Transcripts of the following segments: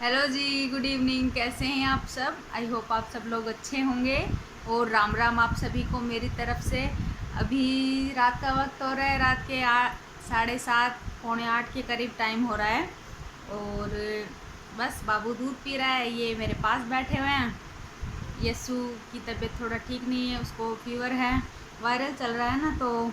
Hello जी, good evening. कैसे हैं आप सब? आई होप आप सब लोग अच्छे होंगे। और राम राम आप सभी को मेरी तरफ से। अभी रात का वक्त हो रहा है, रात के 7:30 पौने 8 के करीब टाइम हो रहा है। और बस बाबू दूध पी रहा है, ये मेरे पास बैठे हुए हैं। यस्सु की तबीयत थोड़ा ठीक नहीं है, उसको फीवर है, वायरल चल रहा है ना, तो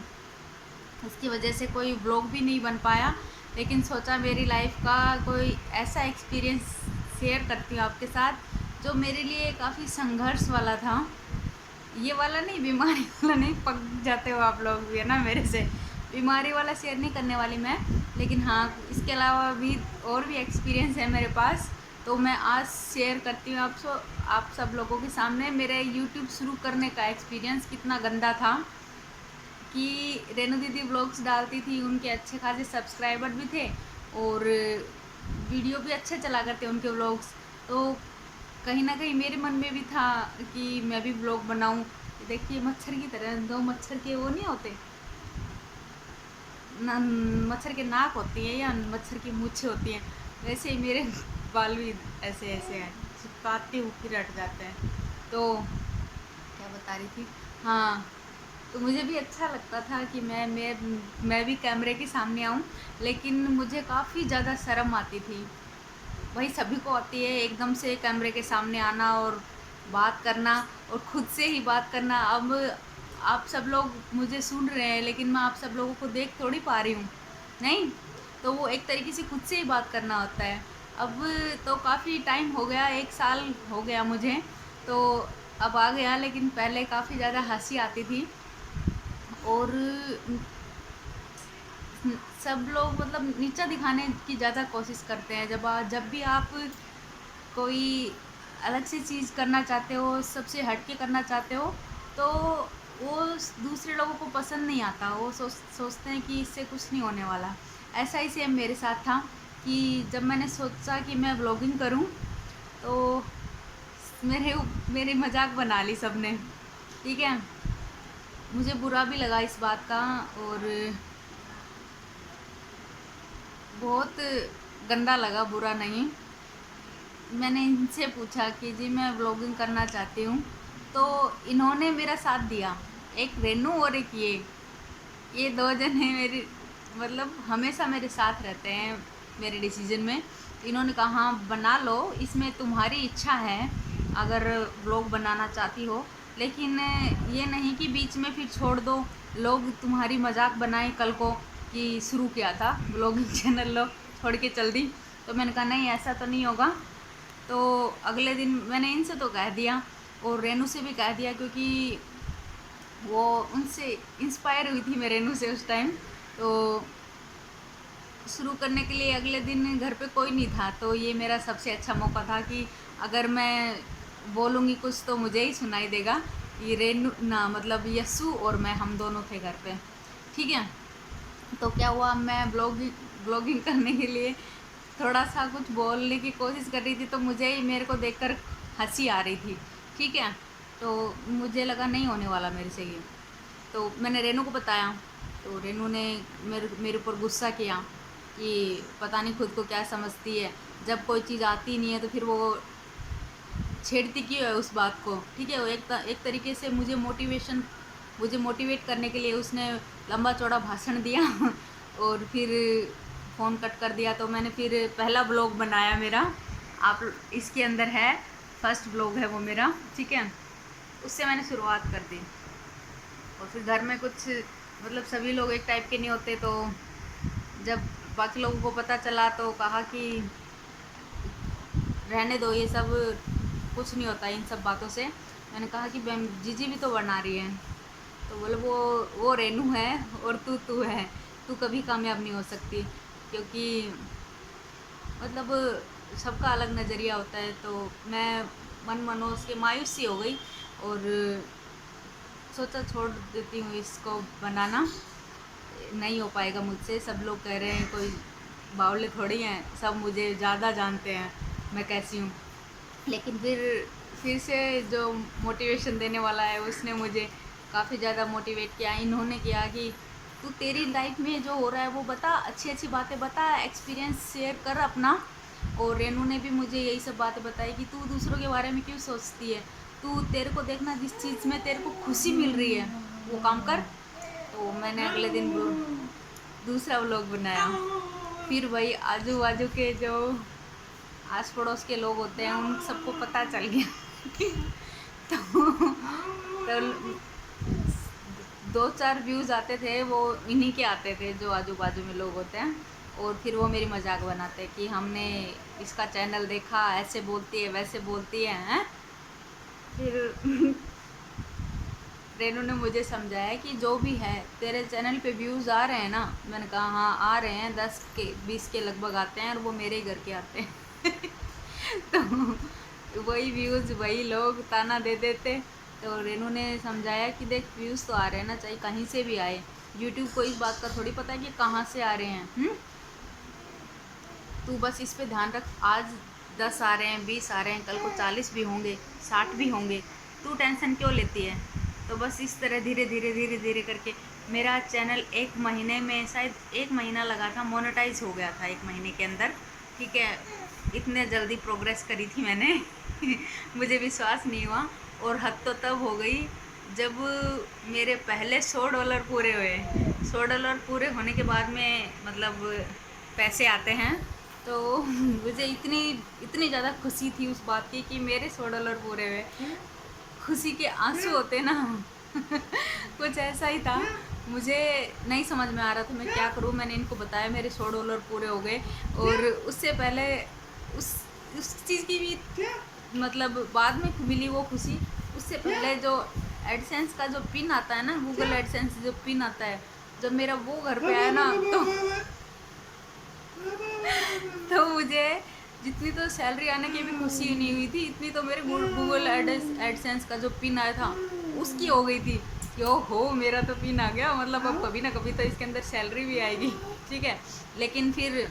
इसकी वजह से कोई ब्लॉग भी नहीं बन पाया। लेकिन सोचा मेरी लाइफ का कोई ऐसा एक्सपीरियंस शेयर करती हूँ आपके साथ जो मेरे लिए काफ़ी संघर्ष वाला था। ये वाला नहीं, बीमारी वाला नहीं, पक जाते हो आप लोग भी है ना मेरे से। बीमारी वाला शेयर नहीं करने वाली मैं, लेकिन हाँ इसके अलावा भी और भी एक्सपीरियंस है मेरे पास। तो मैं आज शेयर करती हूँ आप सब लोगों के सामने मेरे यूट्यूब शुरू करने का एक्सपीरियंस कितना गंदा था। कि रेनू दीदी व्लॉग्स डालती थी, उनके अच्छे खासे सब्सक्राइबर भी थे और वीडियो भी अच्छे चला करते उनके व्लॉग्स। तो कहीं ना कहीं मेरे मन में भी था कि मैं भी व्लॉग बनाऊं। देखिए मच्छर की तरह, दो मच्छर के वो नहीं होते मच्छर के नाक होती है या मच्छर की मूछें होती हैं, वैसे ही मेरे बाल भी ऐसे ऐसे हैं, चिपकाते हुए फिर हट जाते हैं। तो क्या बता रही थी, हाँ, तो मुझे भी अच्छा लगता था कि मैं भी कैमरे के सामने आऊँ। लेकिन मुझे काफ़ी ज़्यादा शर्म आती थी। वही सभी को आती है एकदम से कैमरे के सामने आना और बात करना, और खुद से ही बात करना। अब आप सब लोग मुझे सुन रहे हैं, लेकिन मैं आप सब लोगों को देख थोड़ी पा रही हूँ, नहीं। तो वो एक तरीके से खुद से ही बात करना होता है। अब तो काफ़ी टाइम हो गया, 1 साल हो गया मुझे, तो अब आ गया। लेकिन पहले काफ़ी ज़्यादा हंसी आती थी। और सब लोग मतलब नीचा दिखाने की ज़्यादा कोशिश करते हैं। जब भी आप कोई अलग से चीज़ करना चाहते हो, सबसे हट के करना चाहते हो, तो वो दूसरे लोगों को पसंद नहीं आता। वो सोचते हैं कि इससे कुछ नहीं होने वाला। ऐसा ही सेम मेरे साथ था कि जब मैंने सोचा कि मैं व्लॉगिंग करूं, तो मेरी मजाक बना ली सबने, ठीक है। मुझे बुरा भी लगा इस बात का, और बहुत गंदा लगा, बुरा नहीं। मैंने इनसे पूछा कि जी मैं व्लॉगिंग करना चाहती हूँ, तो इन्होंने मेरा साथ दिया। एक रेनू और एक ये दो जने मेरी मतलब हमेशा मेरे साथ रहते हैं मेरे डिसीजन में। इन्होंने कहा हाँ बना लो, इसमें तुम्हारी इच्छा है अगर व्लॉग बनाना चाहती हो, लेकिन ये नहीं कि बीच में फिर छोड़ दो, लोग तुम्हारी मजाक बनाए कल को कि शुरू किया था ब्लॉगिंग चैनल, लोग छोड़ के चल दी। तो मैंने कहा नहीं, ऐसा तो नहीं होगा। तो अगले दिन मैंने इनसे तो कह दिया और रेनू से भी कह दिया, क्योंकि वो उनसे इंस्पायर हुई थी मैं रेनू से उस टाइम। तो शुरू करने के लिए अगले दिन घर पे कोई नहीं था, तो ये मेरा सबसे अच्छा मौका था कि अगर मैं बोलूँगी कुछ तो मुझे ही सुनाई देगा। ये रेनू ना मतलब यस्सु और मैं, हम दोनों थे घर पे, ठीक है। तो क्या हुआ, मैं ब्लॉगिंग करने के लिए थोड़ा सा कुछ बोलने की कोशिश कर रही थी, तो मुझे ही मेरे को देखकर हंसी आ रही थी, ठीक है। तो मुझे लगा नहीं होने वाला मेरे से ये। तो मैंने रेनू को बताया, तो रेनू ने मेरे ऊपर गुस्सा किया कि पता नहीं खुद को क्या समझती है, जब कोई चीज़ आती नहीं है तो फिर वो छेड़ती क्यों है उस बात को, ठीक है। वो एक तरीके से मुझे मोटिवेट करने के लिए उसने लंबा चौड़ा भाषण दिया और फिर फ़ोन कट कर दिया। तो मैंने फिर पहला ब्लॉग बनाया मेरा, आप इसके अंदर है, फर्स्ट ब्लॉग है वो मेरा, ठीक है। उससे मैंने शुरुआत कर दी। और फिर घर में कुछ मतलब सभी लोग एक टाइप के नहीं होते, तो जब बाकी लोगों को पता चला तो कहा कि रहने दो, ये सब कुछ नहीं होता इन सब बातों से। मैंने कहा कि मैम जीजी भी तो बना रही है। तो बोले वो रेनू है और तू है, तू कभी कामयाब नहीं हो सकती, क्योंकि मतलब सबका अलग नज़रिया होता है। तो मैं मन मनोज के मायूस सी हो गई और सोचा छोड़ देती हूँ इसको बनाना, नहीं हो पाएगा मुझसे। सब लोग कह रहे हैं कोई बावले थोड़ी हैं, सब मुझे ज़्यादा जानते हैं मैं कैसी हूँ। लेकिन फिर से जो मोटिवेशन देने वाला है उसने मुझे काफ़ी ज़्यादा मोटिवेट किया। इन्होंने किया कि तू तेरी लाइफ में जो हो रहा है वो बता, अच्छी अच्छी बातें बता, एक्सपीरियंस शेयर कर अपना, और रेनू ने भी मुझे यही सब बातें बताई कि तू दूसरों के बारे में क्यों सोचती है, तू तेरे को देखना जिस चीज़ में तेरे को खुशी मिल रही है वो काम कर। तो मैंने अगले दिन दूसरा व्लॉग बनाया। फिर वही आजू बाजू के जो आस पड़ोस के लोग होते हैं उन सबको पता चल गया तो 2-4 व्यूज़ आते थे वो इन्हीं के आते थे जो आजू बाजू में लोग होते हैं। और फिर वो मेरी मजाक बनाते हैं कि हमने इसका चैनल देखा, ऐसे बोलती है वैसे बोलती है। फिर रेनू ने मुझे समझाया कि जो भी है तेरे चैनल पे व्यूज़ आ रहे हैं ना। मैंने कहा हाँ आ रहे हैं, 10 के 20 के लगभग आते हैं और वो मेरे ही घर के आते हैं तो वही व्यूज़ वही लोग ताना दे देते। तो रेनू ने समझाया कि देख व्यूज़ तो आ रहे हैं ना, चाहे कहीं से भी आए, यूट्यूब को इस बात का थोड़ी पता है कि कहाँ से आ रहे हैं। तू बस इस पे ध्यान रख, आज 10 आ रहे हैं, 20 आ रहे हैं, कल को 40 भी होंगे, 60 भी होंगे, तू टेंशन क्यों लेती है। तो बस इस तरह धीरे धीरे धीरे धीरे करके मेरा चैनल 1 महीने में, शायद 1 महीना लगा था, मोनेटाइज हो गया था 1 महीने के अंदर। ठीक है, इतने जल्दी प्रोग्रेस करी थी मैंने मुझे विश्वास नहीं हुआ। और हद तो तब हो गई जब मेरे पहले $100 पूरे हुए। $100 पूरे होने के बाद में मतलब पैसे आते हैं, तो मुझे इतनी ज़्यादा खुशी थी उस बात की कि मेरे $100 पूरे हुए। खुशी के आंसू होते ना कुछ ऐसा ही था। मुझे नहीं समझ में आ रहा था मैं क्या करूं। मैंने इनको बताया मेरे $100 पूरे हो गए। और उससे पहले उस चीज़ की भी मतलब बाद में मिली वो खुशी। उससे पहले जो एडसेंस का जो पिन आता है ना, गूगल एडसेंस जो पिन आता है, जब मेरा वो घर पे आया ना तो मुझे जितनी तो सैलरी आने की भी खुशी नहीं हुई थी, इतनी तो मेरे गूगल एडसेंस का जो पिन आया था उसकी हो गई थी कि ओहो मेरा तो पिन आ गया, मतलब अब कभी ना कभी तो इसके अंदर सैलरी भी आएगी। ठीक है, लेकिन फिर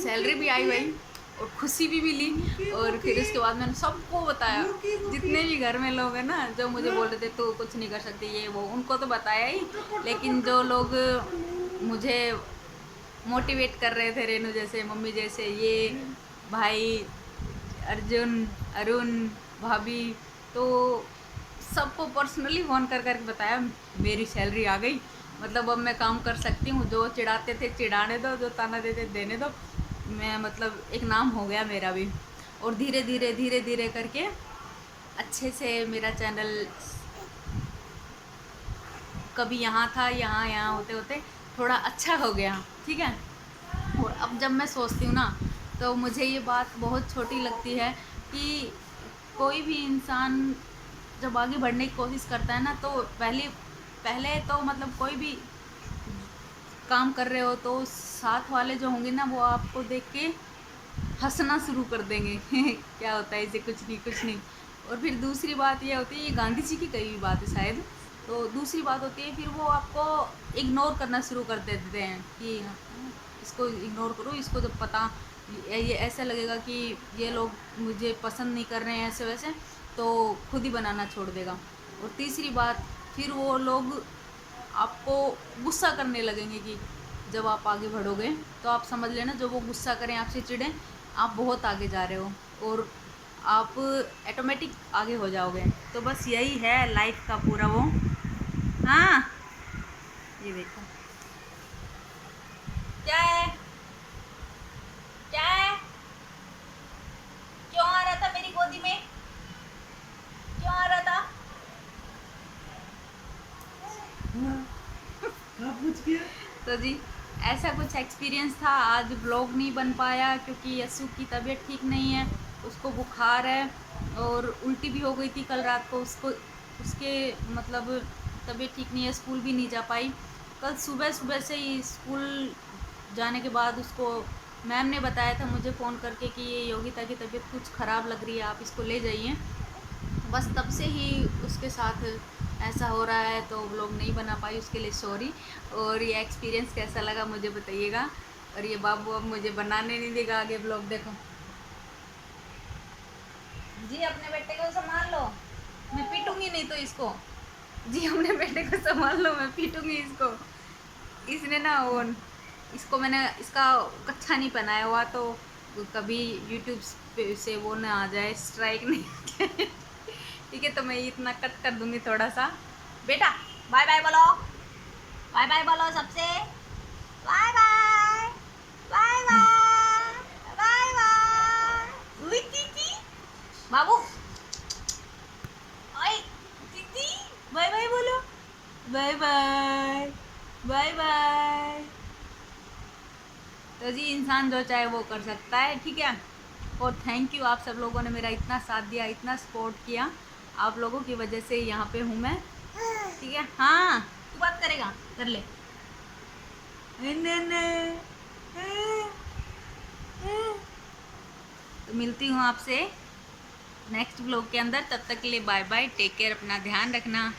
सैलरी भी आई भाई और खुशी भी मिली। और फिर उसके बाद मैंने सबको बताया, जितने भी घर में लोग हैं ना जो मुझे बोल रहे थे तो कुछ नहीं कर सकती ये वो, उनको तो बताया ही। लेकिन जो लोग मुझे मोटिवेट कर रहे थे, रेनू जैसे, मम्मी जैसे, ये भाई अर्जुन, अरुण, भाभी, तो सबको पर्सनली फ़ोन कर करके बताया मेरी सैलरी आ गई, मतलब अब मैं काम कर सकती हूँ। जो चिढ़ाते थे चिढ़ाने दो, जो ताना देते देने दो, मैं मतलब एक नाम हो गया मेरा भी। और धीरे धीरे धीरे धीरे करके अच्छे से मेरा चैनल कभी यहाँ था, यहाँ होते होते थोड़ा अच्छा हो गया। ठीक है, और अब जब मैं सोचती हूँ ना तो मुझे ये बात बहुत छोटी लगती है कि कोई भी इंसान जब आगे बढ़ने की कोशिश करता है ना, तो पहले तो मतलब कोई भी काम कर रहे हो तो साथ वाले जो होंगे ना वो आपको देख के हंसना शुरू कर देंगे क्या होता है इसे, कुछ नहीं कुछ नहीं। और फिर दूसरी बात ये होती है, ये गांधी जी की कही हुई बात है शायद, तो दूसरी बात होती है फिर वो आपको इग्नोर करना शुरू कर देते हैं कि इसको इग्नोर करो, इसको जब पता ये ऐसा लगेगा कि ये लोग मुझे पसंद नहीं कर रहे हैं ऐसे वैसे, तो खुद ही बनाना छोड़ देगा। और तीसरी बात, फिर वो लोग आपको गुस्सा करने लगेंगे कि जब आप आगे बढ़ोगे तो आप समझ लेना, जो वो गुस्सा करें, आपसे चिढ़ें, आप बहुत आगे जा रहे हो और आप ऑटोमेटिक आगे हो जाओगे। तो बस यही है लाइफ का पूरा वो। हाँ, ये देखो क्या है, क्या है, क्यों आ रहा था मेरी गोदी में, क्यों आ रहा था। तो जी ऐसा कुछ एक्सपीरियंस था। आज ब्लॉग नहीं बन पाया क्योंकि यस्सु की तबीयत ठीक नहीं है, उसको बुखार है और उल्टी भी हो गई थी कल रात को। उसके मतलब तबीयत ठीक नहीं है, स्कूल भी नहीं जा पाई। कल सुबह सुबह से ही स्कूल जाने के बाद उसको मैम ने बताया था मुझे फ़ोन करके कि ये योगिता की तबीयत कुछ ख़राब लग रही है, आप इसको ले जाइए। बस तब से ही उसके साथ ऐसा हो रहा है, तो व्लॉग नहीं बना पाई, उसके लिए सॉरी। और ये एक्सपीरियंस कैसा लगा मुझे बताइएगा। और ये बाबू अब मुझे बनाने नहीं देगा आगे व्लॉग। देखो जी, अपने बेटे को संभाल लो, मैं पीटूंगी नहीं तो इसको। जी अपने बेटे को संभाल लो, मैं पीटूंगी इसको। इसने ना वो, इसको मैंने इसका कच्छा नहीं पहनाया हुआ तो कभी यूट्यूब से वो ना आ जाए, स्ट्राइक नहीं आ जाए। ठीक है, तो मैं इतना कट कर दूंगी थोड़ा सा। बेटा बाय बाय बोलो, बाय बाय बोलो सबसे, bye bye, bye bye, bye bye. उई दीदी, बाबू, ओए दीदी, बाय बाय बोलो, बाय बाय, बाय बाय। तो जी इंसान जो चाहे वो कर सकता है, ठीक है। और थैंक यू, आप सब लोगों ने मेरा इतना साथ दिया, इतना सपोर्ट किया। आप लोगों की वजह से यहाँ पे हूँ मैं, ठीक है। हाँ तू बात करेगा, कर ले। तो मिलती हूँ आपसे नेक्स्ट ब्लॉग के अंदर, तब तक के लिए बाय बाय, टेक केयर, अपना ध्यान रखना।